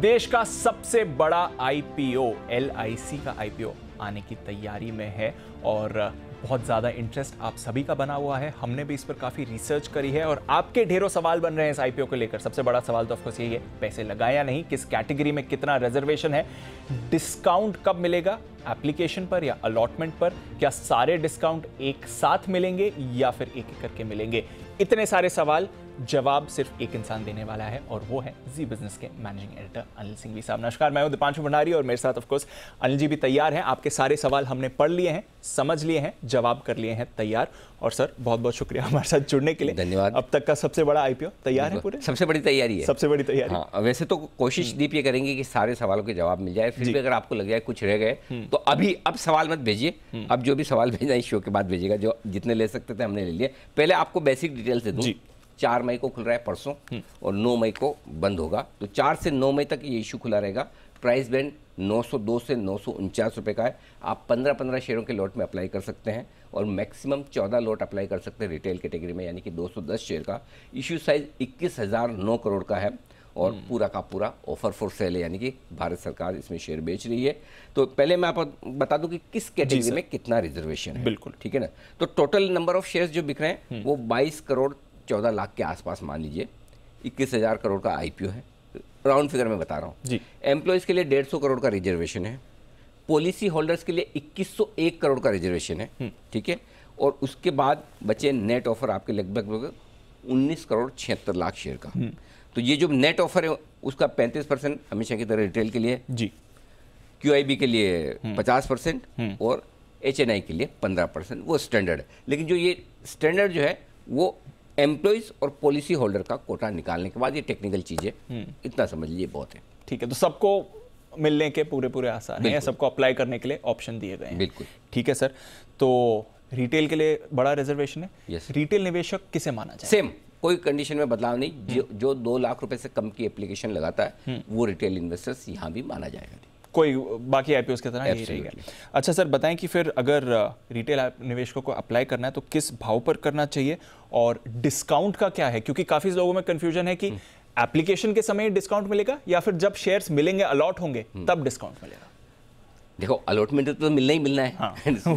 देश का सबसे बड़ा आईपीओ एलआईसी का आईपीओ आने की तैयारी में है और बहुत ज़्यादा इंटरेस्ट आप सभी का बना हुआ है। हमने भी इस पर काफ़ी रिसर्च करी है और आपके ढेरों सवाल बन रहे हैं इस आईपीओ को लेकर। सबसे बड़ा सवाल तो ऑफकोर्स यही है, पैसे लगाए या नहीं, किस कैटेगरी में कितना रिजर्वेशन है, डिस्काउंट कब मिलेगा, एप्लीकेशन पर या अलॉटमेंट पर, क्या सारे डिस्काउंट एक साथ मिलेंगे या फिर एक एक करके मिलेंगे। इतने सारे सवाल जवाब सिर्फ एक इंसान देने वाला है और वो है जी बिजनेस के मैनेजिंग एडिटर अनिल सिंघवी साहब। नमस्कार, मैं हूं दीपांशु भंडारी और मेरे साथ ऑफ कोर्स अनिल जी भी तैयार हैं। आपके सारे सवाल हमने पढ़ लिए हैं, समझ लिए हैं, जवाब कर लिए हैं तैयार। और सर बहुत बहुत शुक्रिया हमारे साथ जुड़ने के लिए। धन्यवाद। अब तक का सबसे बड़ा आईपीओ तैयार है पूरे? सबसे बड़ी तैयारी है, सबसे बड़ी तैयारी। हाँ, वैसे तो कोशिश दीप ये करेंगे कि सारे सवालों के जवाब मिल जाए। फिर भी अगर आपको लग जाए कुछ रह गए तो अब सवाल मत भेजिए। अब जो भी सवाल भेजना इस शो के बाद भेजिएगा। जो जितने ले सकते थे हमने ले लिए। पहले आपको बेसिक डिटेल से दूं। 4 मई को खुल रहा है परसों और 9 मई को बंद होगा। तो 4 से 9 मई तक ये इशू खुला रहेगा। प्राइस बैंड 902 से 949 रुपये का है। आप 15-15 शेयरों के लॉट में अप्लाई कर सकते हैं और मैक्सिमम 14 लॉट अप्लाई कर सकते हैं रिटेल कैटेगरी में, यानी कि 210 शेयर का। इशू साइज 21,009 करोड़ का है और पूरा का पूरा ऑफर फॉर सेल है, यानी कि भारत सरकार इसमें शेयर बेच रही है। तो पहले मैं आपको बता दूं कि किस कैटेगरी में कितना रिजर्वेशन है। बिल्कुल, ठीक है ना। तो टोटल नंबर ऑफ शेयर्स जो बिक रहे हैं वो 22 करोड़ 14 लाख के आसपास मान लीजिए। 21,000 करोड़ का आईपीओ है, राउंड फिगर में बता रहा हूँ जी। एम्प्लॉयज़ के लिए 150 करोड़ का रिजर्वेशन है। पॉलिसी होल्डर्स के लिए 2101 करोड़ का रिजर्वेशन है। ठीक है। और उसके बाद बचे नेट ऑफर आपके लगभग 19 करोड़ 76 लाख शेयर का। तो ये जो नेट ऑफर है उसका 35% हमेशा की तरह रिटेल के लिए जी, क्यूआईबी के लिए 50% और एचएनआई के लिए 15%। वो स्टैंडर्ड है। लेकिन जो ये स्टैंडर्ड जो है वो एम्प्लॉइज और पॉलिसी होल्डर का कोटा निकालने के बाद ये टेक्निकल चीजें इतना समझ लीजिए बहुत है। ठीक है। तो सबको मिलने के पूरे आसार हैं, सबको अप्लाई करने के लिए ऑप्शन दिए गए हैं। बिल्कुल ठीक है सर। तो रिटेल के लिए बड़ा रिजर्वेशन है। यस। रिटेल निवेशक किसे माना जाए? सेम, कोई कंडीशन में बदलाव नहीं। जो 2 लाख रुपए से कम की एप्लीकेशन लगाता है वो रिटेल इन्वेस्टर्स यहाँ भी माना जाएगा। कोई बाकी आईपीओ की तरह यही रहेगा। अच्छा सर, बताएं कि फिर अगर रिटेल निवेशकों को अप्लाई करना है तो किस भाव पर करना चाहिए और डिस्काउंट का क्या है? क्योंकि काफी लोगों में कंफ्यूजन है कि एप्लीकेशन के समय डिस्काउंट मिलेगा या फिर जब शेयर्स मिलेंगे, अलॉट होंगे तब डिस्काउंट मिलेगा। देखो, अलॉटमेंट तो मिलना ही मिलना है। हाँ,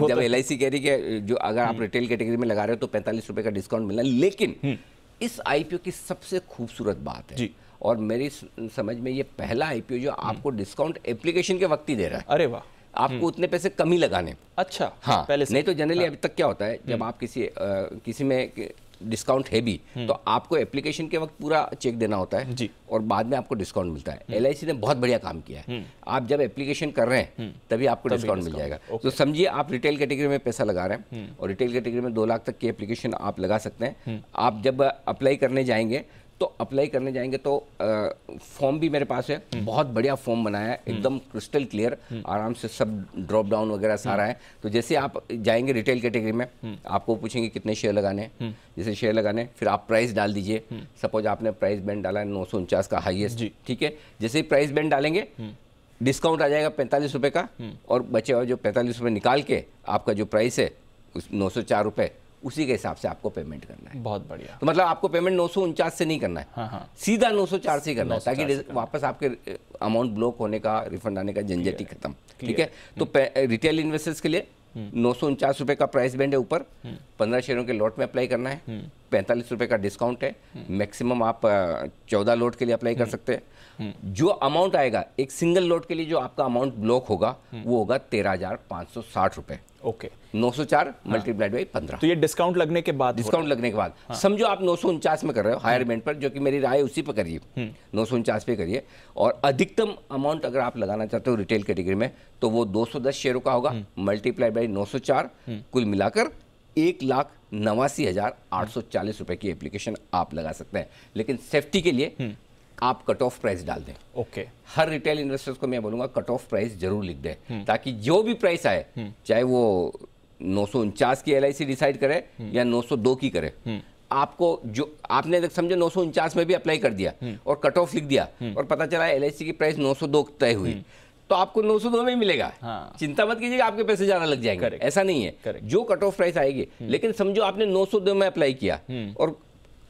जब एलआईसी कह रही है जो अगर आप रिटेल कैटेगरी में लगा रहे हो तो 45 रुपए का डिस्काउंट मिलना है। लेकिन इस आईपीओ की सबसे खूबसूरत बात है और मेरी समझ में ये पहला आईपीओ जो आपको डिस्काउंट एप्लीकेशन के वक्त ही दे रहा है। अरे वाह। आपको उतने पैसे कम ही लगाने। अच्छा। हाँ, पहले से। नहीं तो जनरली अभी तक क्या होता है, जब आप किसी में डिस्काउंट है भी तो आपको एप्लीकेशन के वक्त पूरा चेक देना होता है जी, और बाद में आपको डिस्काउंट मिलता है। एलआईसी ने बहुत बढ़िया काम किया है। आप जब एप्लीकेशन कर रहे हैं तभी आपको डिस्काउंट मिल जाएगा। तो समझिए आप रिटेल कैटेगरी में पैसा लगा रहे हैं और रिटेल कैटेगरी में 2 लाख तक की एप्लीकेशन आप लगा सकते हैं। आप जब अप्लाई करने जाएंगे तो फॉर्म भी मेरे पास है। बहुत बढ़िया फॉर्म बनाया है, एकदम क्रिस्टल क्लियर, आराम से सब ड्रॉप डाउन वगैरह सारा है। तो जैसे आप जाएंगे रिटेल कैटेगरी में आपको पूछेंगे कितने शेयर लगाने हैं। जैसे शेयर लगाने फिर आप प्राइस डाल दीजिए। सपोज आपने प्राइस बैंड डाला है 949 का हाईएस्ट। ठीक है। जैसे ही प्राइस बैंड डालेंगे डिस्काउंट आ जाएगा 45 रुपये का और बचे हुए जो 45 रुपये निकाल के आपका जो प्राइस है उस 904 रुपये, उसी के हिसाब से आपको पेमेंट करना है। बहुत बढ़िया। तो मतलब आपको पेमेंट 949 से नहीं करना है। हाँ। सीधा 904 से करना है ताकि वापस आपके अमाउंट ब्लॉक होने का, रिफंड आने का झंझट ही खत्म। ठीक है। तो रिटेल इन्वेस्टर्स के लिए 949 रुपये का प्राइस बैंड है ऊपर। 15 शेयरों के लॉट में अप्लाई करना है। 45 रुपये का डिस्काउंट है। मैक्सिमम आप 14 लॉट के लिए अप्लाई कर सकते हैं। जो अमाउंट आएगा एक सिंगल लॉट के लिए, जो आपका अमाउंट ब्लॉक होगा वो होगा 13,560 रुपये। ओके। 904 multiplied by 15। तो ये डिस्काउंट लगने के बाद हाँ। समझो आप 949 में कर रहे हो हायर बैंड पर, जो कि मेरी राय उसी पर करिए, 949 पे करिए। और अधिकतम अमाउंट अगर आप लगाना चाहते हो रिटेल कैटेगरी में तो वो 210 शेयरों का होगा मल्टीप्लाइड बाई 904। कुल मिलाकर 1,89,840 रुपए की एप्लीकेशन आप लगा सकते हैं। लेकिन सेफ्टी के लिए आप कट ऑफ प्राइस डाल दें। ओके। हर रिटेल इन्वेस्टर्स को मैं बोलूंगा कट ऑफ प्राइस जरूर लिख दें, ताकि जो भी प्राइस आए, चाहे वो 949 की एलआईसी डिसाइड करे या 902 की करे, आपको जो आपने समझो 949 में भी अप्लाई कर दिया और कट ऑफ लिख दिया और पता चला एलआईसी की प्राइस 902 तय हुई तो आपको 902 में ही मिलेगा। चिंता मत कीजिएगा आपके पैसे ज्यादा लग जाएंगे। ऐसा नहीं है, जो कट ऑफ प्राइस आएगी। लेकिन समझो आपने 902 में अप्लाई किया और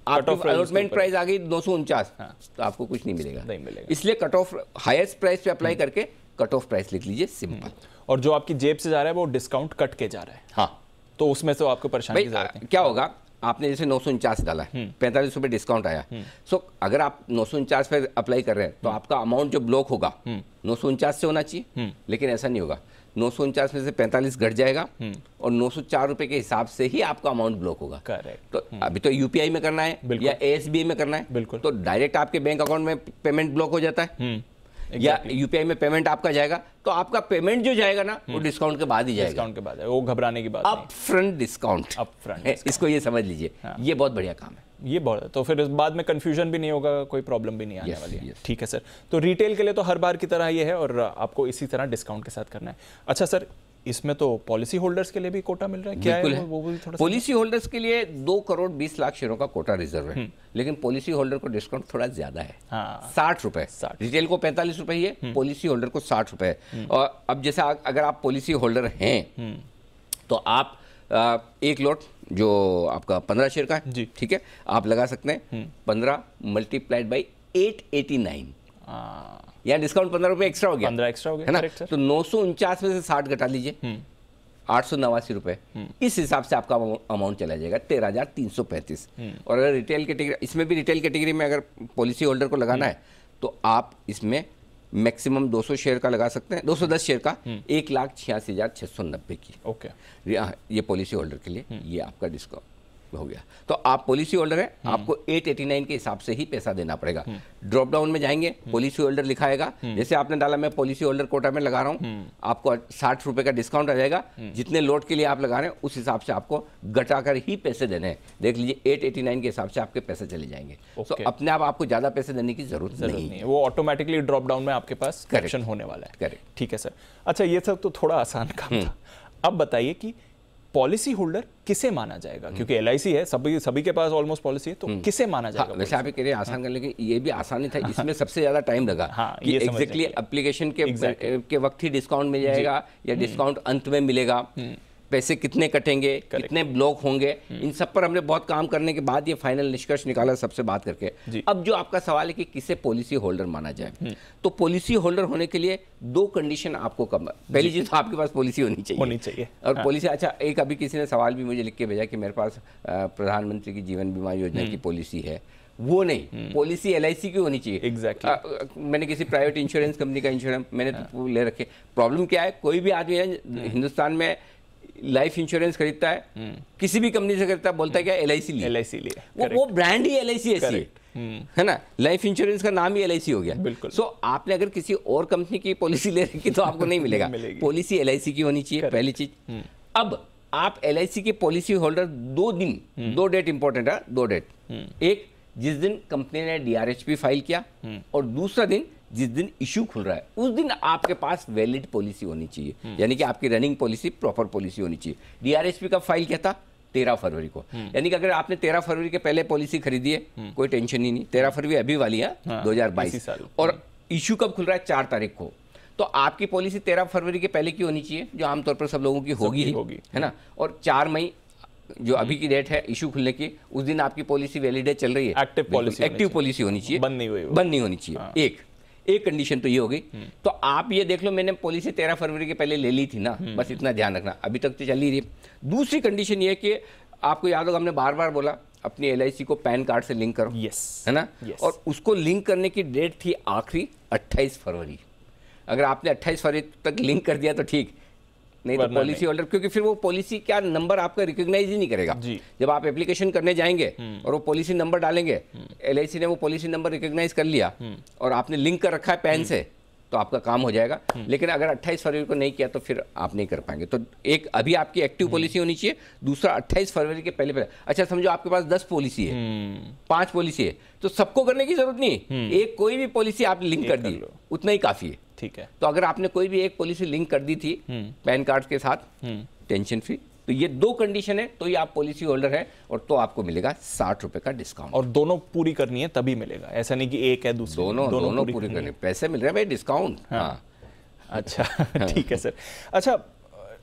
आपकी अलॉटमेंट प्राइस आ गई 249, तो आपको कुछ नहीं मिलेगा। इसलिए कट ऑफ हाईएस्ट प्राइस पे अप्लाई करके कट ऑफ प्राइस लिख लीजिए, सिंपल। और जो आपकी जेब से जा रहा है वो डिस्काउंट कट के जा रहा है। हाँ, तो उसमें से आपको परेशानी की जरूरत नहीं। क्या होगा, आपने जैसे 949 डाला है, 45 रुपये डिस्काउंट आया, सो अगर आप 949 पे अप्लाई कर रहे हैं तो आपका अमाउंट जो ब्लॉक होगा 949 से होना चाहिए, लेकिन ऐसा नहीं होगा। 949 में से 45 घट जाएगा और 904 रुपए के हिसाब से ही आपका अमाउंट ब्लॉक होगा। करेक्ट। तो अभी तो यूपीआई में करना है या एएसबीआई में करना है, बिल्कुल, तो डायरेक्ट आपके बैंक अकाउंट में पेमेंट ब्लॉक हो जाता है, या यूपीआई में पेमेंट आपका जाएगा, तो आपका पेमेंट जो जाएगा ना वो डिस्काउंट के बाद ही जाएगा। डिस्काउंट के बाद, वो घबराने की बात नहीं। अप फ्रंट डिस्काउंट, इसको ये समझ लीजिए। ये बहुत बढ़िया काम है, ये बहुत, तो फिर बाद में कंफ्यूजन भी नहीं होगा, कोई प्रॉब्लम भी नहीं आने वाली है। ठीक है सर, तो रिटेल के लिए तो हर बार की तरह ये है और आपको इसी तरह डिस्काउंट के साथ करना है। अच्छा सर, इसमें तो पॉलिसी होल्डर्स के लिए भी कोटा मिल रहा है, क्या है वो भी थोड़ा? पॉलिसी होल्डर्स के लिए 2 करोड़ 20 लाख शेयरों का कोटा रिजर्व है, लेकिन पॉलिसी होल्डर को डिस्काउंट थोड़ा ज्यादा है। 60 रुपए, रिटेल को 45 रुपए ही है, पॉलिसी होल्डर को 60 रुपए है। और अब जैसे अगर आप पॉलिसी होल्डर हैं तो आप 1 लॉट जो आपका 15 शेयर का है, ठीक है, आप लगा सकते हैं 15 मल्टीप्लाइड बाई 889, यहाँ डिस्काउंट 15 रुपए एक्स्ट्रा हो गया, 15 एक्स्ट्रा हो गया, है ना? तो 949 में से 60 घटा लीजिए, 889 रुपए, इस हिसाब से आपका अमाउंट चला जाएगा 13,335। और अगर रिटेल कैटेगरी, इसमें भी रिटेल कैटेगरी में अगर पॉलिसी होल्डर को लगाना है तो आप इसमें मैक्सिमम 200 शेयर का लगा सकते हैं, 210 शेयर का 1,86,690 की। ओके, ये पॉलिसी होल्डर के लिए ये आपका डिस्काउंट हो गया। तो आप पॉलिसी होल्डर है, आपको 889 के हिसाब से ही पैसा देना पड़ेगा। ड्रॉप डाउन में जाएंगे, पॉलिसी होल्डर लिखाएगा, जैसे आपने डाला मैं पॉलिसी होल्डर कोटा में लगा रहा हूँ, आपको 60 रुपए का डिस्काउंट आ जाएगा। जितने लोट के लिए आप लगा रहे हैं उस हिसाब से आपको घटाकर ही पैसे देने हैं। देख लीजिए 889 के हिसाब से आपके पैसे चले जाएंगे। तो अपने आप आपको ज्यादा पैसे देने की जरूरत नहीं है, वो ऑटोमेटिकली ड्रॉप डाउन में आपके पास करेक्शन होने वाला है। करेक्ट, ठीक है सर। अच्छा, ये सब तो थोड़ा आसान काम था। अब बताइए कि पॉलिसी होल्डर किसे माना जाएगा, क्योंकि एलआईसी है, सभी के पास ऑलमोस्ट पॉलिसी है, तो किसे माना जाएगा? वैसे आप कह रहे हैं आसान करने के, ये भी आसान ही था, इसमें सबसे ज्यादा टाइम लगा कि एग्जैक्टली एप्लीकेशन के वक्त ही डिस्काउंट मिल जाएगा या डिस्काउंट अंत में मिलेगा, पैसे कितने कटेंगे, कितने ब्लॉक होंगे, इन सब पर हमने बहुत काम करने के बाद ये फाइनल निष्कर्ष निकाला सबसे बात करके। अब जो आपका सवाल है कि किसे पॉलिसी होल्डर माना जाए, तो पॉलिसी होल्डर होने के लिए 2 कंडीशन आपको कम। पहली चीज तो आपके पास पॉलिसी होनी चाहिए। और पॉलिसी, अच्छा, एक अभी किसी ने सवाल भी मुझे लिख के भेजा कि मेरे पास प्रधानमंत्री की जीवन बीमा योजना की पॉलिसी है, वो नहीं, पॉलिसी एलआईसी की होनी चाहिए। एग्जैक्टली। मैंने किसी प्राइवेट इंश्योरेंस कंपनी का इंश्योरेंस मैंने तो ले रखे। प्रॉब्लम क्या है, कोई भी आदमी है हिंदुस्तान में लाइफ इंश्योरेंस खरीदता है, किसी भी कंपनी से खरीदता है, बोलता है क्या एलआईसी लिए, वो ब्रांड ही एलआईसी ऐसी है ना, लाइफ इंश्योरेंस का नाम ही एलआईसी हो गया। बिल्कुल। सो आपने अगर किसी और कंपनी की पॉलिसी ले रखी तो आपको नहीं मिलेगा। पॉलिसी एलआईसी की होनी चाहिए, पहली चीज। अब आप एलआईसी के पॉलिसी होल्डर 2 डेट इंपॉर्टेंट है, 2 डेट, एक जिस दिन कंपनी ने डीआरएचपी फाइल किया और दूसरा दिन जिस दिन इशू खुल रहा है, उस दिन आपके पास वैलिड पॉलिसी होनी चाहिए, यानी कि आपकी रनिंग पॉलिसी प्रॉपर पॉलिसी होनी चाहिए। डीआरएचपी का फाइल क्या था, 13 फरवरी को, यानी कि अगर आपने 13 फरवरी के पहले पॉलिसी खरीदी है कोई टेंशन ही नहीं, 13 फरवरी अभी वाली है 2022, और इशू कब खुल रहा है 4 तारीख को, तो आपकी पॉलिसी 13 फरवरी के पहले की होनी चाहिए, जो आमतौर पर सब लोगों की होगी, है ना। और 4 मई जो अभी की डेट है इशू खुलने की, उस दिन आपकी पॉलिसी वैलिड है, चल रही है, एक्टिव पॉलिसी होनी चाहिए, बंद नहीं होनी चाहिए। एक कंडीशन तो ये हो गई। तो आप ये देख लो, मैंने पॉलिसी 13 फरवरी के पहले ले ली थी ना, बस इतना ध्यान रखना, अभी तक तो चल ही रही है। दूसरी कंडीशन ये है कि आपको याद होगा हमने बार बार बोला अपनी एलआईसी को पैन कार्ड से लिंक करो, है ना, और उसको लिंक करने की डेट थी आखिरी 28 फरवरी। अगर आपने 28 फरवरी तक लिंक कर दिया तो ठीक, नहीं तो पॉलिसी होल्डर, क्योंकि फिर वो पॉलिसी क्या नंबर आपका रिकॉग्नाइज ही नहीं करेगा। जब आप एप्लीकेशन करने जाएंगे और वो पॉलिसी नंबर डालेंगे, एलआईसी ने वो पॉलिसी नंबर रिकॉग्नाइज कर लिया और आपने लिंक कर रखा है पैन से, तो आपका काम हो जाएगा। लेकिन अगर 28 फरवरी को नहीं किया तो फिर आप नहीं कर पाएंगे। तो एक अभी आपकी एक्टिव पॉलिसी होनी चाहिए, दूसरा 28 फरवरी के पहले। अच्छा समझो आपके पास 10 पॉलिसी है, 5 पॉलिसी है, तो सबको करने की जरूरत नहीं, एक कोई भी पॉलिसी आप लिंक कर दी, उतना ही काफी है। ठीक है। तो अगर आपने कोई भी एक पॉलिसी लिंक कर दी थी पैन कार्ड के साथ, टेंशन फ्री, तो ये 2 कंडीशन है, तो ये आप पॉलिसी होल्डर है और तो आपको मिलेगा 60 रुपए का डिस्काउंट। और दोनों पूरी करनी है तभी मिलेगा, ऐसा नहीं कि एक है दूसरी, दोनों पूरी करनी, पैसे मिल रहे हैं भाई, डिस्काउंट। हाँ। अच्छा ठीक है सर। अच्छा,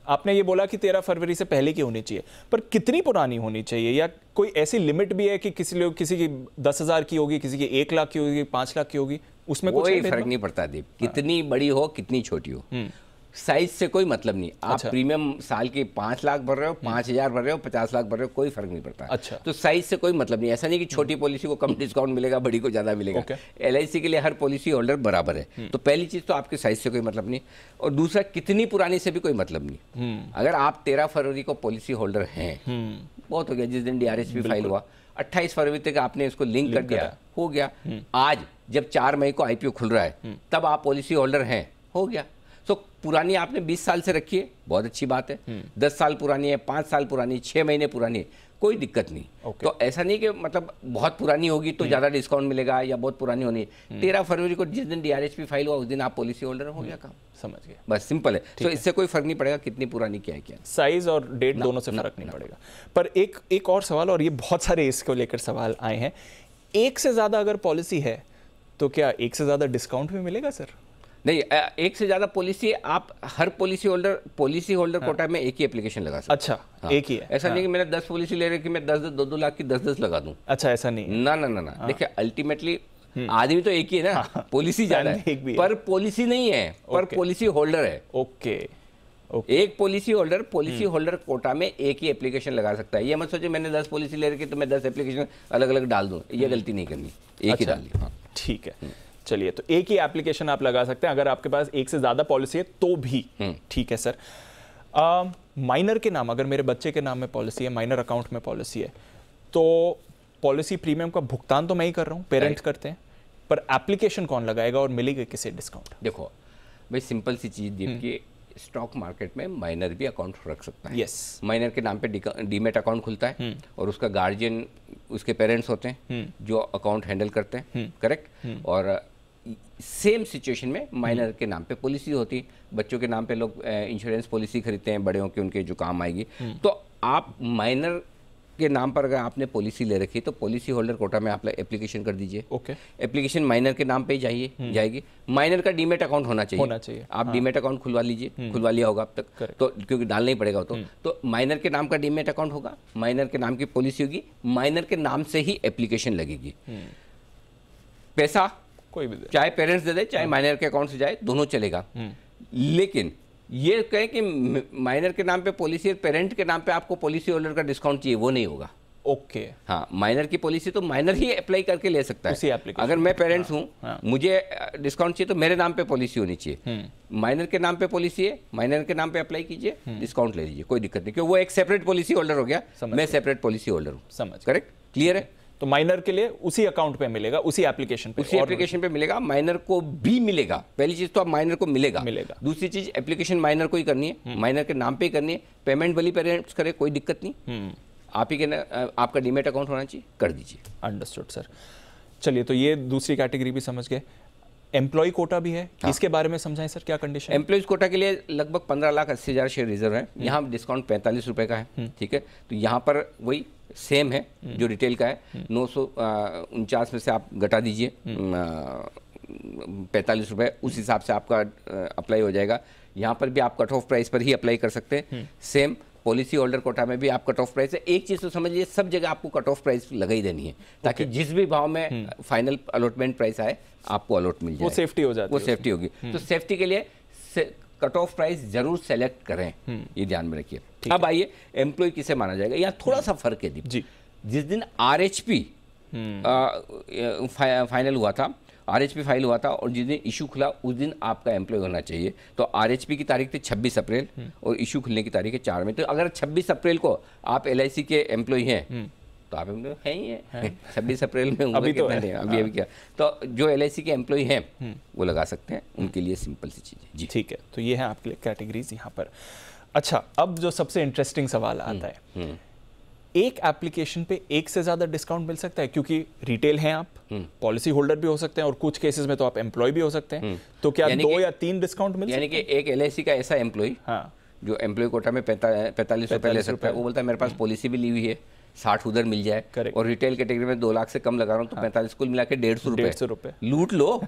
आपने ये बोला कि 13 फरवरी से पहले की होनी चाहिए, पर कितनी पुरानी होनी चाहिए, या कोई ऐसी लिमिट भी है कि किसी की 10,000 की होगी, किसी की 1 लाख की होगी, 5 लाख की होगी, उसमें कोई फर्क नहीं पड़ता दीप, कितनी बड़ी हो कितनी छोटी हो, साइज से कोई मतलब नहीं। आप प्रीमियम साल के 5 लाख भर रहे हो, 5,000 भर रहे हो, 50 लाख भर रहे हो, कोई फर्क नहीं पड़ता। अच्छा। तो साइज से कोई मतलब नहीं। ऐसा नहीं कि छोटी पॉलिसी को कम डिस्काउंट मिलेगा, बड़ी को ज्यादा मिलेगा। LIC के लिए हर पॉलिसी होल्डर बराबर है। तो पहली चीज तो आपके साइज से कोई मतलब नहीं, और दूसरा कितनी पुरानी से भी कोई मतलब नहीं। अगर आप 13 फरवरी को पॉलिसी होल्डर हैं, बहुत हो गया, जिस दिन DRHP फाइल हुआ 28 फरवरी तक आपने इसको लिंक कर दिया, हो गया। आज जब 4 मई को IPO खुल रहा है, तब आप पॉलिसी होल्डर हैं, हो गया। तो पुरानी आपने 20 साल से रखी है, बहुत अच्छी बात है। 10 साल पुरानी है, 5 साल पुरानी है, 6 महीने पुरानी है, कोई दिक्कत नहीं। तो ऐसा नहीं कि मतलब बहुत पुरानी होगी तो ज़्यादा डिस्काउंट मिलेगा, या बहुत पुरानी होनी है। 13 फरवरी को जिस दिन DRHP फाइल हुआ, उस दिन आप पॉलिसी होल्डर हो गया काम। समझ गए, बस सिंपल है। तो इससे कोई फर्क नहीं पड़ेगा कितनी पुरानी क्या है, क्या साइज और डेट दोनों से फर्क नहीं पड़ेगा। पर एक और सवाल, और ये बहुत सारे इसको लेकर सवाल आए हैं, एक से ज़्यादा अगर पॉलिसी है तो क्या एक से ज़्यादा डिस्काउंट भी मिलेगा सर? नहीं, एक से ज्यादा पॉलिसी, आप हर पॉलिसी होल्डर कोटा में एक ही एप्लीकेशन लगा सकते। अच्छा, एक ही है, ऐसा नहीं कि मैंने 10 पॉलिसी ले रखी, मैं 2 लाख की 10 लगा दूं। अच्छा, ऐसा नहीं, ना। देखिए, अल्टीमेटली आदमी तो एक ही है ना, पॉलिसी ज्यादा है, पर पॉलिसी नहीं है, पर पॉलिसी होल्डर है। ओके। एक पॉलिसी होल्डर कोटा में एक ही एप्लीकेशन लगा सकता है। ये मत सोचो मैंने 10 पॉलिसी ले रखी तो मैं 10 एप्लीकेशन अलग अलग डाल दूं, ये गलती नहीं करनी, एक ही डालनी। हाँ, ठीक है। चलिए, तो एक ही एप्लीकेशन आप लगा सकते हैं अगर आपके पास एक से ज्यादा पॉलिसी है तो भी। ठीक है सर। माइनर के नाम, अगर मेरे बच्चे के नाम में पॉलिसी है, माइनर अकाउंट में पॉलिसी है, तो पॉलिसी प्रीमियम का भुगतान तो मैं ही कर रहा हूँ, पेरेंट्स करते हैं, पर एप्लीकेशन कौन लगाएगा और मिलेगा किसे डिस्काउंट? देखो भाई, सिंपल सी चीज दी कि स्टॉक मार्केट में माइनर भी अकाउंट रख सकता है। यस। माइनर के नाम पे डीमेट अकाउंट खुलता है, और उसका गार्जियन उसके पेरेंट्स होते हैं जो अकाउंट हैंडल करते हैं, करेक्ट। और सेम सिचुएशन में माइनर के नाम पे पॉलिसी होती है। बच्चों के नाम पे लोग इंश्योरेंस पॉलिसी खरीदते हैं, बड़े होकर उनके जो काम आएगी। तो आप माइनर के नाम पर अगर आपने पॉलिसी ले रखी है तो पॉलिसी होल्डर कोटा में आप एप्लीकेशन कर दीजिए। ओके। एप्लीकेशन माइनर के नाम पे ही जाएगी। माइनर का डीमेट अकाउंट होना चाहिए। आप डीमेट अकाउंट खुलवा लीजिए, खुलवा लिया होगा अब तक, तो क्योंकि डालना ही पड़ेगा। तो माइनर के नाम का डीमेट अकाउंट होगा, माइनर के नाम की पॉलिसी होगी, माइनर के नाम से ही एप्लीकेशन लगेगी। पैसा कोई भी चाहे पेरेंट्स दे दे, चाहे माइनर के अकाउंट से जाए, दोनों चलेगा। लेकिन ये कहें कि माइनर के नाम पे पॉलिसी और पेरेंट के नाम पे आपको पॉलिसी होल्डर का डिस्काउंट चाहिए, वो नहीं होगा। ओके। हाँ, माइनर की पॉलिसी तो माइनर ही अप्लाई करके ले सकता है। अगर मैं पेरेंट्स हूँ, मुझे डिस्काउंट चाहिए तो मेरे नाम पे पॉलिसी होनी चाहिए। माइनर के नाम पे पॉलिसी है, माइनर के नाम पे अप्लाई कीजिए, डिस्काउंट ले लीजिए, कोई दिक्कत नहीं, क्योंकि वो एक सेपरेट पॉलिसी होल्डर हो गया, मैं सेपरेट पॉलिसी होल्डर हूँ। समझ, करेक्ट, क्लियर है। तो माइनर के लिए उसी अकाउंट पे मिलेगा, उसी एप्लीकेशन पे मिलेगा। माइनर को भी मिलेगा। पहली चीज तो आप माइनर को मिलेगा। दूसरी चीज, एप्लीकेशन माइनर को ही करनी है, माइनर के नाम पे ही करनी है। पेमेंट वाली पेरेंट्स करे, कोई दिक्कत नहीं, आप ही के आपका डीमेट अकाउंट होना चाहिए, कर दीजिए। Understood sir. चलिए, तो ये दूसरी कैटेगरी भी समझ गए। एम्प्लॉय कोटा भी है, इसके बारे में समझाएं सर, क्या कंडीशन? एम्प्लॉयज कोटा के लिए लगभग 15,80,000 शेयर रिजर्व है। यहाँ डिस्काउंट 45 रुपए का है, ठीक है। तो यहाँ पर वही सेम है जो रिटेल का है, 949 में से आप घटा दीजिए 45 रुपए, उस हिसाब से आपका अप्लाई हो जाएगा। यहाँ पर भी आप कट ऑफ प्राइस पर ही अप्लाई कर सकते हैं। सेम पॉलिसी होल्डर कोटा में भी आप कट ऑफ प्राइस है। एक चीज़ तो समझिए, सब जगह आपको कट ऑफ प्राइस लगा ही देनी है, ताकि जिस भी भाव में फाइनल अलॉटमेंट प्राइस आए आपको अलॉट मिल जाए, वो सेफ्टी हो जाती है, वो सेफ्टी होगी। तो सेफ्टी के लिए कट ऑफ प्राइस जरूर सेलेक्ट करें, ये ध्यान में रखिए। अब आइए, एम्प्लॉय किसे माना जाएगा, यहाँ थोड़ा सा फर्क है दीप जी। जिस दिन RHP फाइनल हुआ था, RHP फाइल हुआ था, और जिस दिन इशू खुला उस दिन आपका एम्प्लॉय होना चाहिए। तो RHP की तारीख थी 26 अप्रैल और इशू खुलने की तारीख है 4 मई। तो अगर 26 अप्रैल को आप LIC के एम्प्लॉय हैं तो आप हैं ही हैं। 26 अप्रैल में अभी तो अभी क्या, तो जो LIC के एम्प्लॉय हैं वो लगा सकते हैं, उनके लिए सिंपल सी चीज़ है जी। ठीक है, तो ये है आपके लिए कैटेगरीज यहाँ पर। अच्छा, अब जो सबसे इंटरेस्टिंग सवाल आता है, एक एप्लीकेशन पे एक से ज्यादा डिस्काउंट मिल सकता है? क्योंकि रिटेल हैं आप, पॉलिसी होल्डर भी हो सकते हैं, और कुछ केसेस में तो आप एम्प्लॉय भी हो सकते हैं। तो क्या 2 या 3 डिस्काउंट मिल सकते हैं? यानी कि एक LIC का ऐसा एम्प्लॉय जो एम्प्लॉय कोटा में 45 रुपए ले सकता है, वो बोलता है मेरे पास पॉलिसी भी ली हुई है, 60 उधर मिल जाए, और रिटेल कैटेगरी में 2 लाख से कम लगा रहा हूँ तो 45 कुल मिला के 150 रुपए लूट लो।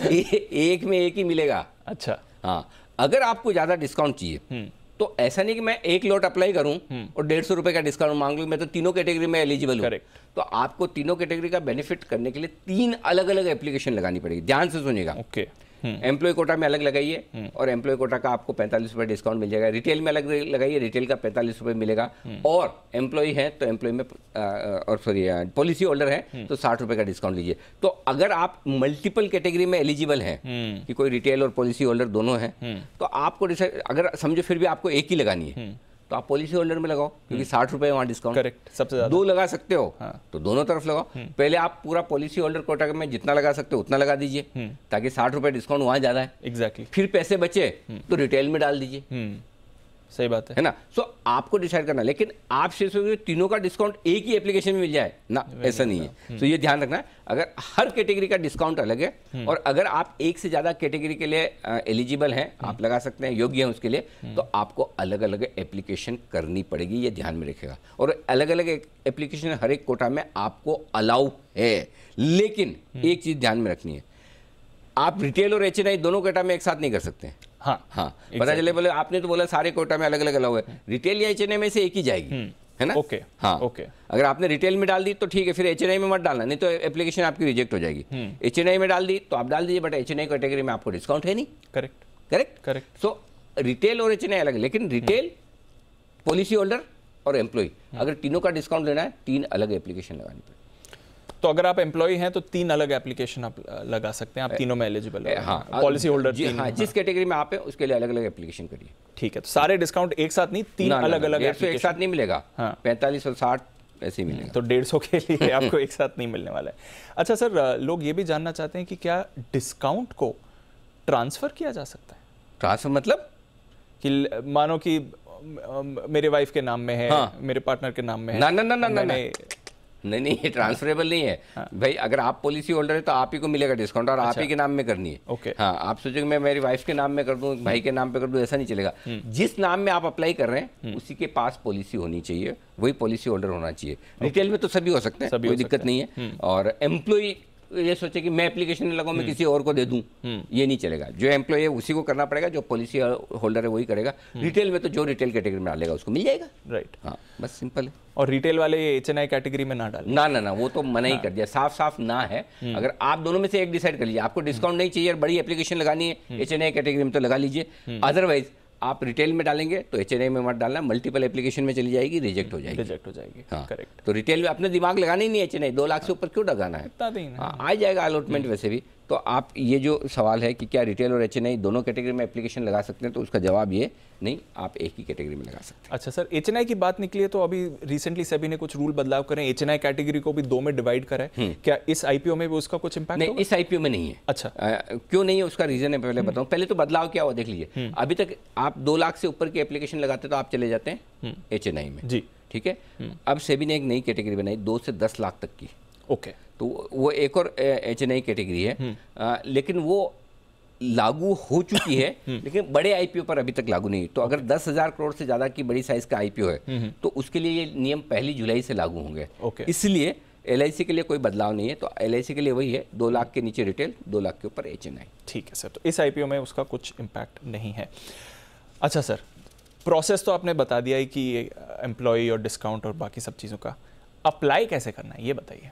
एक में एक ही मिलेगा। अच्छा। हाँ, अगर आपको ज़्यादा डिस्काउंट चाहिए तो ऐसा नहीं कि मैं एक लॉट अप्लाई करूं और 150 रुपए का डिस्काउंट मांग लूं, मैं तो तीनों कैटेगरी में एलिजिबल हूं। तो आपको तीनों कैटेगरी का बेनिफिट करने के लिए 3 अलग अलग एप्लीकेशन लगानी पड़ेगी। ध्यान से सुनिएगा। ओके। एम्प्लॉय कोटा में अलग लगाइए और एम्प्लॉय कोटा का आपको 45 रुपये डिस्काउंट मिल जाएगा। रिटेल में अलग लगाइए, रिटेल का 45 रुपये मिलेगा। और एम्प्लॉय है तो एम्प्लॉय में और सॉरी पॉलिसी होल्डर है तो 60 रुपये का डिस्काउंट लीजिए। तो अगर आप मल्टीपल कैटेगरी में एलिजिबल हैं कि कोई रिटेल और पॉलिसी होल्डर दोनों हैं, तो आपको डिसाइड, अगर समझो फिर भी आपको एक ही लगानी है तो आप पॉलिसी होल्डर में लगाओ, क्योंकि 60 रुपये वहाँ डिस्काउंट। करेक्ट, सबसे ज्यादा। 2 लगा सकते हो तो दोनों तरफ लगाओ। पहले आप पूरा पॉलिसी होल्डर कोटा में जितना लगा सकते हो उतना लगा दीजिए, ताकि 60 रुपये डिस्काउंट वहाँ ज्यादा है। एग्जैक्टली। फिर पैसे बचे तो रिटेल में डाल दीजिए। सही बात है ना। सो आपको डिसाइड करना, लेकिन आप सोचोगे तीनों का डिस्काउंट एक ही एप्लीकेशन में मिल जाए ना, ऐसा नहीं है। तो ये ध्यान रखना है, अगर हर कैटेगरी का डिस्काउंट अलग है और अगर आप एक से ज्यादा कैटेगरी के लिए एलिजिबल हैं, आप लगा सकते हैं, योग्य हैं उसके लिए, तो आपको अलग अलग एप्लीकेशन करनी पड़ेगी, ये ध्यान में रखिएगा। और अलग अलग एप्लीकेशन हर एक कोटा में आपको अलाउ है, लेकिन एक चीज ध्यान में रखनी है, आप रिटेल और HNI दोनों कोटा में एक साथ नहीं कर सकते। हाँ, पता चले बोले आपने तो बोला सारे कोटा में अलग अलग अलाउ है, रिटेल या HNI में से एक ही जाएगी, है ना। ओके। हाँ, ओके। अगर आपने रिटेल में डाल दी तो ठीक है, फिर HNI में मत डालना, नहीं तो एप्लीकेशन आपकी रिजेक्ट हो जाएगी। HNI में डाल दी तो आप डाल दीजिए, बट HNI कैटेगरी में आपको डिस्काउंट है नहीं। Correct correct correct. So retail और HNI अलग है, लेकिन रिटेल, पॉलिसी होल्डर और एम्प्लॉय, अगर तीनों का डिस्काउंट लेना है 3 अलग एप्लीकेशन लगानी पड़ेगी। तो अगर आप एम्प्लॉय हैं तो 3 अलग एप्लीकेशन आप लगा सकते हैं, आप तीनों में एलिजिबल है। हाँ, पॉलिसी होल्डर। हाँ, जिस कैटेगरी में आप है उसके लिए अलग अलग एप्लीकेशन करिए। ठीक है, तो सारे डिस्काउंट एक साथ नहीं, 3 अलग अलग एक साथ नहीं मिलेगा। 45 और 60 ऐसे ही मिलेगा। तो 150 के लिए आपको एक साथ नहीं मिलने वाला है। अच्छा सर, लोग ये भी जानना चाहते हैं कि क्या डिस्काउंट को ट्रांसफर किया जा सकता है? ट्रांसफर मतलब कि मानो कि मेरे वाइफ के नाम में है, मेरे पार्टनर के नाम में है। ना, नहीं, ये ट्रांसफरेबल नहीं है। भाई अगर आप पॉलिसी होल्डर है तो आप ही को मिलेगा डिस्काउंट, और आप ही के नाम में करनी है। ओके। हाँ, आप सोचोगे मैं मेरी वाइफ के नाम में कर दूं, भाई के नाम पे कर दूं, ऐसा नहीं चलेगा। जिस नाम में आप अप्लाई कर रहे हैं उसी के पास पॉलिसी होनी चाहिए, वही पॉलिसी होल्डर होना चाहिए। रिटेल में तो सभी हो सकते हैं, कोई दिक्कत नहीं है। और एम्प्लॉय ये सोचे कि मैं एप्लीकेशन नहीं लगाऊं, मैं किसी और को दे दूं, ये नहीं चलेगा। जो एम्प्लॉय है उसी को करना पड़ेगा, जो पॉलिसी होल्डर है वही करेगा। रिटेल में तो जो रिटेल कैटेगरी में डालेगा उसको मिल जाएगा। राइट। हाँ, बस सिंपल है। और रिटेल वाले HNI कैटेगरी में ना डालें। ना, वो तो मना ही कर दिया, साफ ना है। अगर आप दोनों में से एक डिसाइड कर लीजिए, आपको डिस्काउंट नहीं चाहिए और बड़ी एप्लीकेशन लगानी है HNI कैटेगरी में, तो लगा लीजिए। अदरवाइज आप रिटेल में डालेंगे तो HNI में मत डालना, मल्टीपल एप्लीकेशन में चली जाएगी, रिजेक्ट हो जाएगी। हाँ, करेक्ट। तो रिटेल में अपने दिमाग लगाना ही नहीं है, HNI 2 लाख से ऊपर क्यों लगाना है, आ जाएगा अलॉटमेंट वैसे भी। तो आप ये जो सवाल है कि क्या रिटेल और HNI दोनों कैटेगरी में एप्लीकेशन लगा सकते हैं, तो उसका जवाब ये नहीं, आप एक ही कैटेगरी में लगा सकते हैं। अच्छा सर, HNI की बात निकली है तो अभी रिसेंटली सेबी ने कुछ रूल बदलाव करे, HNI कैटेगरी को भी 2 में डिवाइड करा है। क्या इस IPO में भी उसका कुछ इंपैक्ट नहीं होगा? इस IPO में नहीं है। अच्छा, क्यों नहीं है उसका रीजन है, पहले बताऊं। पहले तो बदलाव क्या हुआ देख लीजिए। अभी तक आप 2 लाख से ऊपर की एप्लीकेशन लगाते तो आप चले जाते हैं HNI में जी, ठीक है। अब सेबी ने एक नई कैटेगरी बनाई 2 से 10 लाख तक की। ओके। तो वो एक और HNI कैटेगरी है, लेकिन वो लागू हो चुकी है, लेकिन बड़े IPO पर अभी तक लागू नहीं। तो अगर 10,000 करोड़ से ज्यादा की बड़ी साइज का IPO है तो उसके लिए ये नियम 1 जुलाई से लागू होंगे। इसलिए LIC के लिए कोई बदलाव नहीं है। तो LIC के लिए वही है, 2 लाख के नीचे रिटेल, 2 लाख के ऊपर HNI। ठीक है सर, तो इस IPO में उसका कुछ इम्पैक्ट नहीं है। अच्छा सर, प्रोसेस तो आपने बता दिया है कि एम्प्लॉय और डिस्काउंट और बाकी सब चीज़ों का, अप्लाई कैसे करना है ये बताइए।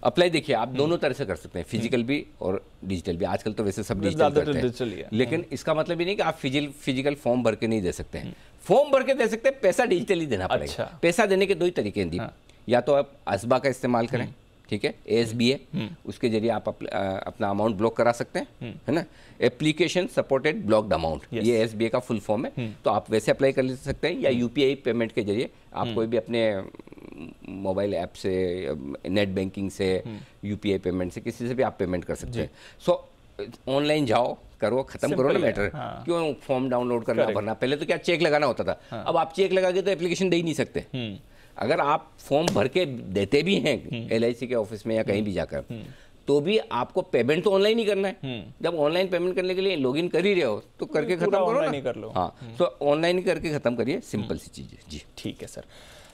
अप्लाई देखिए, आप दोनों तरह से कर सकते हैं, फिजिकल भी और डिजिटल भी। आजकल तो वैसे सब डिजिटल करते हैं, लेकिन इसका मतलब ये नहीं कि आप फिजिकल फॉर्म भर के नहीं दे सकते हैं। फॉर्म भर के दे सकते हैं, पैसा डिजिटली देना पड़ेगा। पैसा देने के 2 ही तरीके हैं, या तो आप ASBA का इस्तेमाल करें, ठीक है, ASBA, उसके जरिए आप अपना अमाउंट ब्लॉक करा सकते हैं, है ना। एप्लीकेशन सपोर्टेड ब्लॉक्ड अमाउंट, ये SBA का फुल फॉर्म है। तो आप वैसे अप्लाई कर सकते हैं, या UPI पेमेंट के जरिए आप कोई भी अपने मोबाइल ऐप से, नेट बैंकिंग से, UPI पेमेंट से, किसी से भी आप पेमेंट कर सकते हैं। सो ऑनलाइन जाओ, करो, खत्म करो ना मैटर। क्यों फॉर्म डाउनलोड करना, भरना? पहले तो क्या चेक लगाना होता था, अब आप चेक लगा के तो एप्लीकेशन दे ही नहीं सकते। अगर आप फॉर्म भर के देते भी हैं LIC के ऑफिस में या कहीं भी जाकर, तो भी आपको पेमेंट तो ऑनलाइन ही करना है। जब ऑनलाइन पेमेंट करने के लिए लॉगिन कर ही रहे हो तो करके खत्म करो ना, कर लो। हाँ, तो ऑनलाइन ही करके खत्म करिए, सिंपल सी चीज़ है जी। ठीक है सर।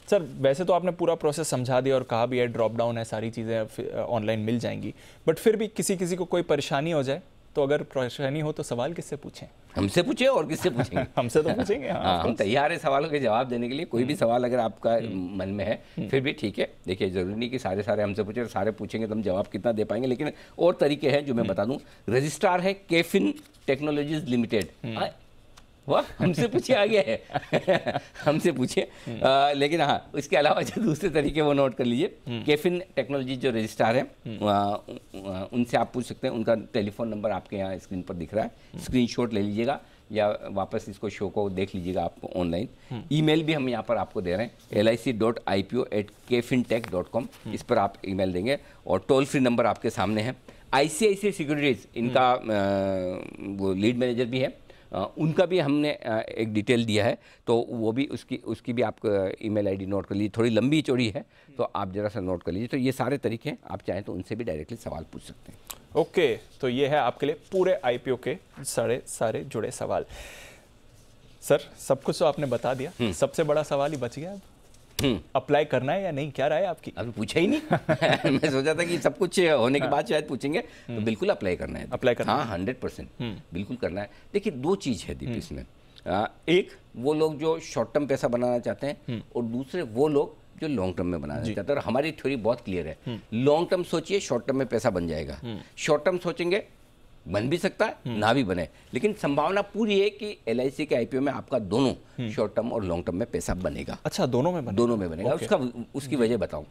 सर वैसे तो आपने पूरा प्रोसेस समझा दिया और कहा भी है ड्रॉप डाउन है, सारी चीज़ें ऑनलाइन मिल जाएंगी, बट फिर भी किसी को कोई परेशानी हो जाए तो अगर परेशानी हो तो सवाल किससे पूछें? हमसे पूछे और किससे पूछेंगे? हमसे तो पूछेंगे। हाँ, हम तैयार है सवालों के जवाब देने के लिए। कोई भी सवाल अगर आपका मन में है फिर भी ठीक है। देखिए, जरूरी नहीं कि सारे हमसे पूछे, सारे पूछेंगे तो हम जवाब कितना दे पाएंगे, लेकिन और तरीके हैं जो मैं बता दूं। रजिस्ट्रार है केफिन टेक्नोलॉजीज लिमिटेड। वाह, हमसे पूछे आ गया है। हमसे पूछे। लेकिन हाँ, इसके अलावा जो दूसरे तरीके वो नोट कर लीजिए। केफिन टेक्नोलॉजी जो रजिस्ट्रार है उनसे आप पूछ सकते हैं। उनका टेलीफोन नंबर आपके यहाँ स्क्रीन पर दिख रहा है, स्क्रीनशॉट ले लीजिएगा या वापस इसको शो को देख लीजिएगा आपको ऑनलाइन। ईमेल भी हम यहाँ पर आपको दे रहे हैं, lic.ipo@kfintech.com। इस पर आप ईमेल देंगे और टोल फ्री नंबर आपके सामने है। ICICI सिक्योरिटीज इनका वो लीड मैनेजर भी है, उनका भी हमने एक डिटेल दिया है, तो वो भी उसकी भी आप ईमेल आईडी नोट कर लीजिए। थोड़ी लंबी चौड़ी है तो आप जरा सा नोट कर लीजिए। तो ये सारे तरीके हैं, आप चाहें तो उनसे भी डायरेक्टली सवाल पूछ सकते हैं। ओके, तो ये है आपके लिए पूरे IPO के सारे जुड़े सवाल। सर, सब कुछ तो आपने बता दिया, सबसे बड़ा सवाल ही बच गया अब। अप्लाई करना है या नहीं, क्या राय है आपकी? अभी पूछा ही नहीं। मैं सोचा था कि सब कुछ होने के बाद शायद पूछेंगे, तो बिल्कुल अप्लाई करना है। अप्लाई करना है। हाँ, 100% बिल्कुल करना है। देखिए, दो चीज़ है दीप इसमें। एक वो लोग जो शॉर्ट टर्म पैसा बनाना चाहते हैं और दूसरे वो लोग जो लॉन्ग टर्म में बनाना चाहते हैं। और हमारी थ्योरी बहुत क्लियर है, लॉन्ग टर्म सोचिए, शॉर्ट टर्म में पैसा बन जाएगा। शॉर्ट टर्म सोचेंगे, बन भी सकता है, ना भी बने, लेकिन संभावना पूरी है कि LIC के IPO में आपका दोनों शॉर्ट टर्म और लॉन्ग टर्म में पैसा बनेगा। अच्छा, दोनों में बनेगा? उसकी वजह बताऊं।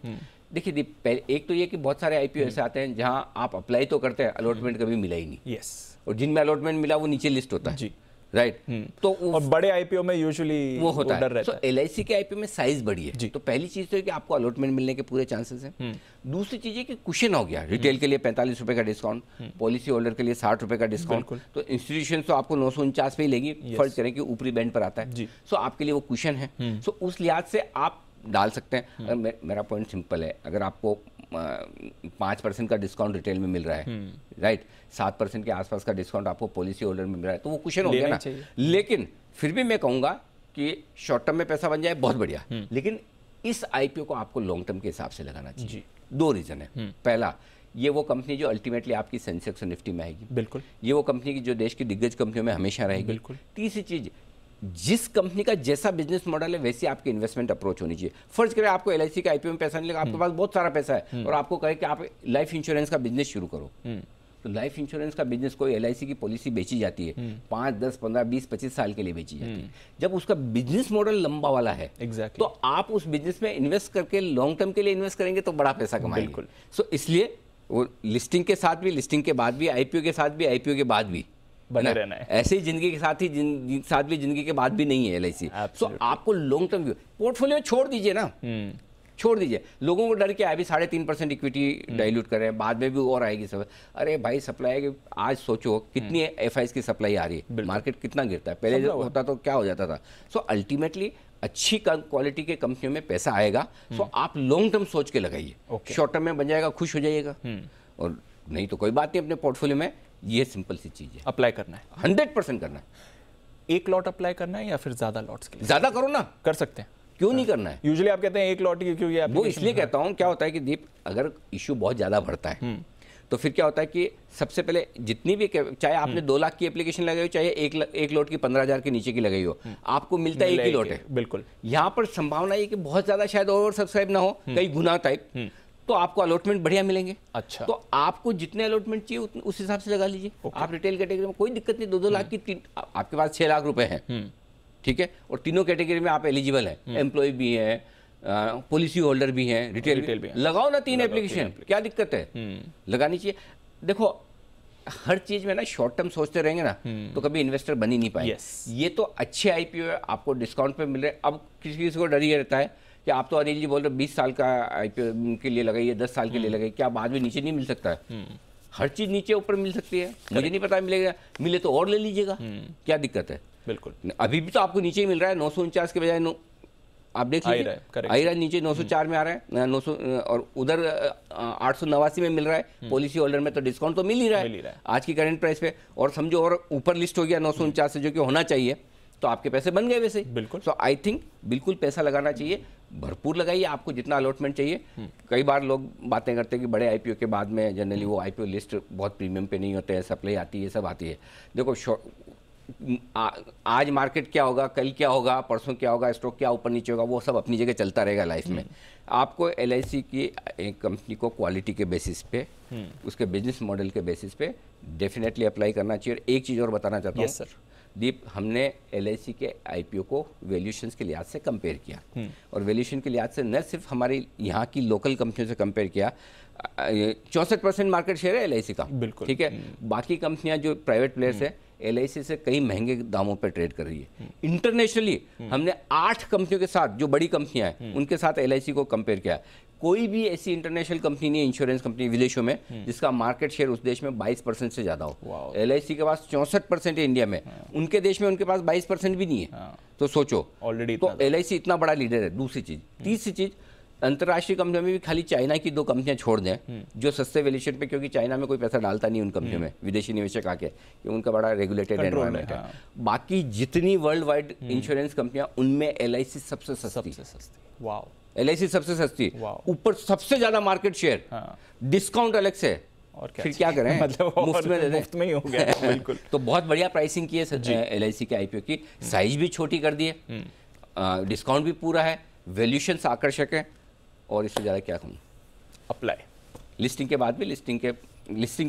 देखिए दीप, एक तो ये कि बहुत सारे IPO ऐसे आते हैं जहां आप अप्लाई तो करते हैं, अलॉटमेंट कभी मिला ही नहीं। यस। और जिनमें अलॉटमेंट मिला वो नीचे लिस्ट होता है जी, राइट। तो और बड़े IPO में यूजुअली वो होता डर है। रहता तो LIC के IPO में साइज बड़ी है, तो पहली चीज तो है कि आपको अलॉटमेंट मिलने के पूरे चांसेस हैं। दूसरी चीज है कि कुशन हो गया, रिटेल के लिए 45 रुपए का डिस्काउंट, पॉलिसी होल्डर के लिए 60 रुपए का डिस्काउंट। तो इंस्टीट्यूशन तो आपको 949 पे ही लेगी, फर्ज करें कि ऊपरी बैंड पर आता है। सो आपके लिए वो कुशन है। सो उस लिहाज से आप डाल सकते हैं। मेरा पॉइंट सिंपल है, अगर आपको 5% का डिस्काउंट रिटेल में मिल रहा है, राइट, 7% के आसपास का डिस्काउंट आपको पॉलिसी होल्डर में मिल रहा है, तो वो कुशन हो गया ना। लेकिन फिर भी मैं कहूँगा कि शॉर्ट टर्म में पैसा बन जाए, बहुत बढ़िया, लेकिन इस IPO को आपको लॉन्ग टर्म के हिसाब से लगाना चाहिए। दो रीज़न है। पहला, ये वो कंपनी जो अल्टीमेटली आपकी सेंसेक्स और निफ्टी में आएगी। बिल्कुल। ये वो कंपनी की जो देश की दिग्गज कंपनियों में हमेशा रहेगी। बिल्कुल। तीसरी चीज़, जिस कंपनी का जैसा बिजनेस मॉडल है वैसी आपकी इन्वेस्टमेंट अप्रोच होनी चाहिए। फर्ज करें आपको LIC का IPO में पैसा नहीं लगा, आपके पास बहुत सारा पैसा है और आपको कहे कि आप लाइफ इंश्योरेंस का बिजनेस शुरू करो, तो लाइफ इंश्योरेंस का बिजनेस कोई LIC की पॉलिसी बेची जाती है 5, 10, 15, 20, 25 साल के लिए बेची जाती है। जब उसका बिजनेस मॉडल लंबा वाला है, तो आप उस बिजनेस में इन्वेस्ट करके लॉन्ग टर्म के लिए इन्वेस्ट करेंगे तो बड़ा पैसा कमाएंगे। सो इसलिए वो लिस्टिंग के साथ भी, लिस्टिंग के बाद भी, IPO के साथ भी, IPO के बाद भी बने रहना है। ऐसे ही जिंदगी के साथ भी, जिंदगी के बाद भी नहीं है LIC। सो आपको लॉन्ग टर्म व्यू पोर्टफोलियो में छोड़ दीजिए ना, छोड़ दीजिए। लोगों को डर के अभी 3.5% इक्विटी डाइल्यूट कर रहे हैं, बाद में भी और आएगी सब। अरे भाई, सप्लाई की आज सोचो कितनी FIs की सप्लाई आ रही है, मार्केट कितना गिरता है। पहले जब होता तो क्या हो जाता था। सो अल्टीमेटली अच्छी क्वालिटी के कंपनियों में पैसा आएगा। सो आप लॉन्ग टर्म सोच के लगाइए। शॉर्ट टर्म में बन जाएगा, खुश हो जाइएगा, और नहीं तो कोई बात नहीं। अपने पोर्टफोलियो में ये सिंपल सी चीज है, अप्लाई करना है, 100% करना है। एक लॉट अप्लाई करना है या फिर ज्यादा लॉट्स के लिए? ज्यादा करो ना, कर सकते हैं, क्यों नहीं करना है? यूजुअली आप कहते हैं एक लॉट, क्योंकि ये वो इसलिए कहता हूं, क्या होता है कि दीप, अगर इश्यू बहुत ज्यादा बढ़ता है तो फिर क्या होता है कि सबसे पहले जितनी भी, चाहे आपने 2 लाख की एप्लीकेशन लगाई हो, चाहे एक लॉट की 15,000 के नीचे की लगाई हो, आपको मिलता है एक ही लॉट है। बिल्कुल। यहाँ पर संभावना है कि बहुत ज्यादा शायद ओवर सब्सक्राइब ना हो, कई गुना टाइप, तो आपको अलॉटमेंट बढ़िया मिलेंगे। अच्छा, तो आपको जितने अलॉटमेंट चाहिए उस हिसाब से लगा लीजिए। आप रिटेल कैटेगरी में कोई दिक्कत नहीं, 2-2 लाख की, आपके पास 6 लाख रुपए हैं, ठीक है, और तीनों कैटेगरी में आप एलिजिबल है, एम्प्लॉय भी है, पॉलिसी होल्डर भी हैं, रिटेल भी है। लगाओ ना 3 एप्लीकेशन, क्या दिक्कत है? लगानी चाहिए। देखो, हर चीज में ना शॉर्ट टर्म सोचते रहेंगे ना तो कभी इन्वेस्टर बन ही नहीं पाएंगे। ये तो अच्छे IPO है, आपको डिस्काउंट पे मिल रहे हैं। अब किसी को डर ये रहता है कि आप तो अनिल जी बोल रहे 20 साल का IPO के लिए लगाइए, 10 साल के लिए लगाइए, क्या बाद में नीचे नहीं मिल सकता है? हर चीज नीचे ऊपर मिल सकती है। मुझे नहीं पता मिलेगा, मिले तो और ले लीजिएगा, क्या दिक्कत है? बिल्कुल। अभी भी तो आपको नीचे ही मिल रहा है, 949 के बजाय आप देख लीजिए, आ ही रहा है नीचे, 904 में आ रहा है, 900, और उधर 889 में मिल रहा है। पॉलिसी होल्डर में तो डिस्काउंट तो मिल ही रहा है आज की करंट प्राइस पे, और समझो और ऊपर लिस्ट हो गया 949 से, जो कि होना चाहिए, तो आपके पैसे बन गए वैसे। बिल्कुल। सो आई थिंक बिल्कुल पैसा लगाना चाहिए। भरपूर लगाइए, आपको जितना अलॉटमेंट चाहिए। कई बार लोग बातें करते हैं कि बड़े आईपीओ के बाद में जनरली वो आईपीओ लिस्ट बहुत प्रीमियम पे नहीं होते हैं, सप्लाई आती है, सब आती है। देखो आज मार्केट क्या होगा, कल क्या होगा, परसों क्या होगा, स्टॉक क्या ऊपर नीचे होगा, वो सब अपनी जगह चलता रहेगा लाइफ में। आपको एलआईसी की एक कंपनी को क्वालिटी के बेसिस पे, उसके बिजनेस मॉडल के बेसिस पे डेफिनेटली अप्लाई करना चाहिए। एक चीज़ और बताना चाहता हूँ सर दीप, हमने एलआईसी के आईपीओ को वैल्यूएशंस के लिहाज से कंपेयर किया, और वैल्यूएशन के लिहाज से न सिर्फ हमारी यहाँ की लोकल कंपनियों से कंपेयर किया। 64% मार्केट शेयर है एलआईसी का, बिल्कुल ठीक है। बाकी कंपनियां जो प्राइवेट प्लेयर्स है एलआईसी से कई महंगे दामों पर ट्रेड कर रही है। इंटरनेशनली हमने 8 कंपनियों के साथ, जो बड़ी कंपनियां हैं उनके साथ एलआईसी को कंपेयर किया। कोई भी ऐसी इंटरनेशनल कंपनी नहीं है, इंश्योरेंस कंपनी विदेशों में, जिसका मार्केट शेयर उस देश में 22% से ज्यादा हो। एलआईसी के पास 64% है इंडिया में, उनके देश में उनके पास 22% भी नहीं है। तो सोचो ऑलरेडी, तो एलआईसी इतना बड़ा लीडर है। दूसरी चीज, तीसरी चीज, अंतर्राष्ट्रीय कंपनियों में भी खाली चाइना की 2 कंपनियां छोड़ दें जो सस्ते वैल्यूएशन पे, क्योंकि चाइना में कोई पैसा डालता नहीं उन कंपनियों में, विदेशी निवेशक आके, क्योंकि उनका बड़ा रेगुलेटेड एनवायरनमेंट है। बाकी जितनी वर्ल्ड वाइड इंश्योरेंस कंपनियां, उनमें एलआईसी सबसे सस्ती। वाओ, एलआईसी सबसे सस्ती, ऊपर सबसे ज्यादा मार्केट शेयर, डिस्काउंट अलग से, और फिर क्या करें, मतलब मुफ्त में दे दें, मुफ्त में ही हो गया। बिल्कुल। तो बहुत बढ़िया प्राइसिंग की है एलआईसी के आईपीओ की, साइज भी छोटी कर दी है, डिस्काउंट भी पूरा है, वैल्यूएशन आकर्षक है, और इससे ज़्यादा क्या कहूँ। अप्लाई लिस्टिंग के बाद भी, लिस्टिंग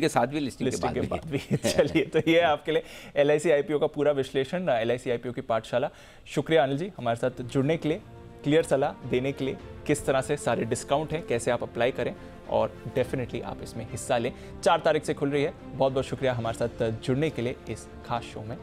के साथ भी, लिस्टिंग के बाद भी। चलिए, तो ये आपके लिए एलआईसी आईपीओ का पूरा विश्लेषण, एलआईसी आईपीओ की पाठशाला। शुक्रिया अनिल जी हमारे साथ जुड़ने के लिए, क्लियर सलाह देने के लिए, किस तरह से सारे डिस्काउंट हैं, कैसे आप अप्लाई करें, और डेफिनेटली आप इसमें हिस्सा लें। 4 तारीख से खुल रही है। बहुत बहुत शुक्रिया हमारे साथ जुड़ने के लिए इस खास शो में।